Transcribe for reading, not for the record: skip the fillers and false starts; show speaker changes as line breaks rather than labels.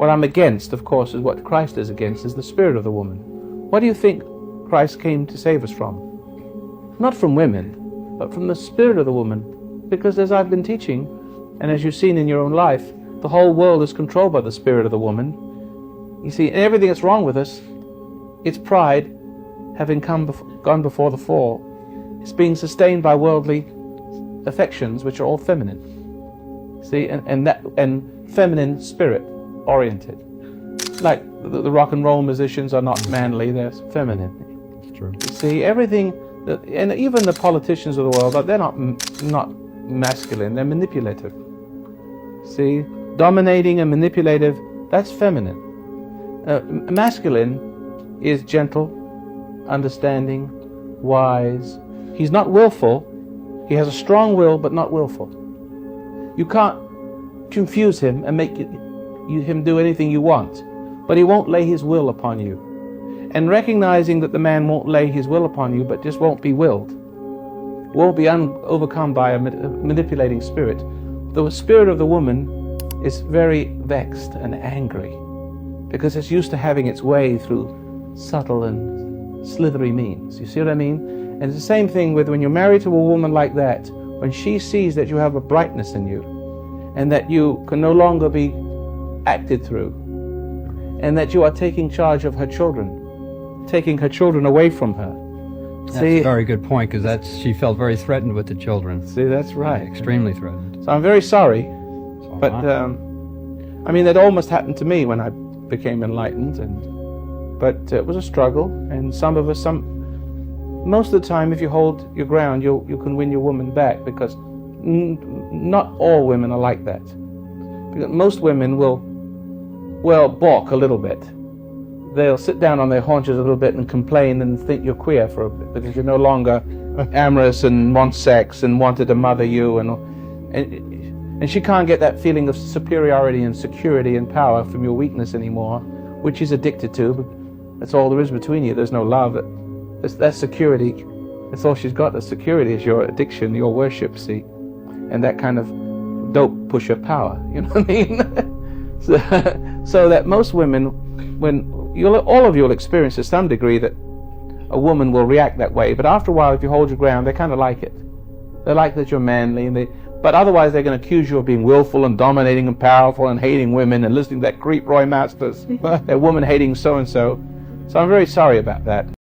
What I'm against, of course, is what Christ is against, is the spirit of the woman. What do you think Christ came to save us from? Not from women, but from the spirit of the woman. Because as I've been teaching, and as you've seen in your own life, the whole world is controlled by the spirit of the woman. You see, everything that's wrong with us, it's pride having gone before the fall. It's being sustained by worldly affections, which are all feminine. See, and feminine spirit oriented. Like the rock and roll musicians are not manly, they're feminine.
It's true.
See, everything, and even the politicians of the world, they're not masculine, they're manipulative. See, dominating and manipulative, that's feminine. Masculine is gentle, understanding, wise. He's not willful. He has a strong will, but not willful. You can't confuse him and make him do anything you want, but he won't lay his will upon you. And recognizing that the man won't lay his will upon you, but just won't be willed, won't be overcome by a manipulating spirit. The spirit of the woman is very vexed and angry because it's used to having its way through subtle and slithery means. You see what I mean? And it's the same thing with when you're married to a woman like that. When she sees that you have a brightness in you and that you can no longer be acted through and that you are taking charge of her children, taking her children away from her.
That's a very good point, because she felt very threatened with the children.
See, that's right.
Extremely threatened.
So I'm very sorry,
So
but I mean, that almost happened to me when I became enlightened, but it was a struggle, and most of the time, if you hold your ground, you can win your woman back, because not all women are like that. Because most women will balk a little bit. They'll sit down on their haunches a little bit and complain and think you're queer for a bit, because you're no longer amorous and want sex and wanted to mother you, and she can't get that feeling of superiority and security and power from your weakness anymore, which she's addicted to. But that's all there is between you. There's no love. That's security. That's all she's got. The security is your addiction, your worship, see, and that kind of dope pusher power. You know what I mean? so that most women, all of you will experience to some degree that a woman will react that way. But after a while, if you hold your ground, they kind of like it. They like that you're manly, but otherwise they're going to accuse you of being willful and dominating and powerful and hating women and listening to that creep Roy Masters, that woman hating so and so. So I'm very sorry about that.